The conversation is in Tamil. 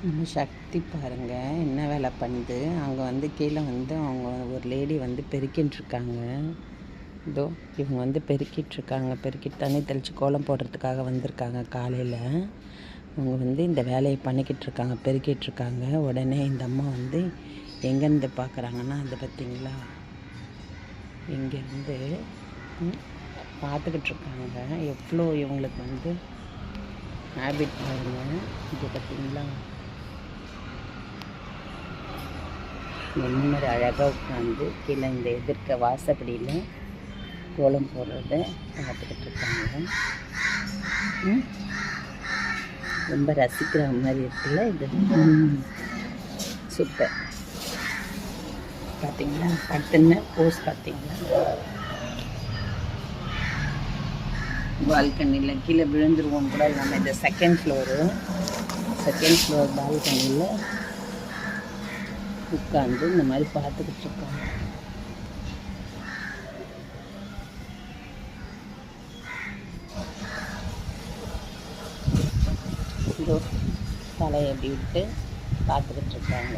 நம்ம சக்தி பாருங்கள் என்ன வேலை பண்ணுது. அங்கே வந்து கீழே வந்து அவங்க ஒரு லேடி வந்து பெருக்கின்ட்ருக்காங்க. இதோ இவங்க வந்து பெருக்கிட்டுருக்காங்க. பெருக்கிட்டு தண்ணி தெளித்து கோலம் போடுறதுக்காக வந்திருக்காங்க காலையில். அவங்க வந்து இந்த வேலையை பண்ணிக்கிட்டுருக்காங்க, பெருக்கிட்டுருக்காங்க. உடனே இந்த அம்மா வந்து எங்கேருந்து பார்க்குறாங்கன்னா, அது பார்த்திங்களா, இங்கேருந்து பார்த்துக்கிட்ருக்காங்க. எவ்வளோ இவங்களுக்கு வந்து ஹேபிட் பாருங்கள். இது பார்த்திங்களா, இந்த மாதிரி அழகாக உட்காந்து கீழே இந்த எதிர்க்க வாசப்படியில் கோலம் போடுறத பார்த்துக்கிட்டு இருக்காங்க. ரொம்ப ரசிக்கிற மாதிரி இருக்குல்ல இது. சூப்பர். பார்த்தீங்களா பட்டுன்னு போஸ் பார்த்தீங்களா, பால்கனியில் கீழே விழுந்துருவோம் கூட இல்லாமல். இந்த செகண்ட் ஃப்ளோர் பால்கனியில் உட்காந்து இந்த மாதிரி பார்த்துக்கிட்டு இருக்காங்க. இதோ தலையை எப்படி விட்டு பார்த்துக்கிட்டு இருக்காங்க.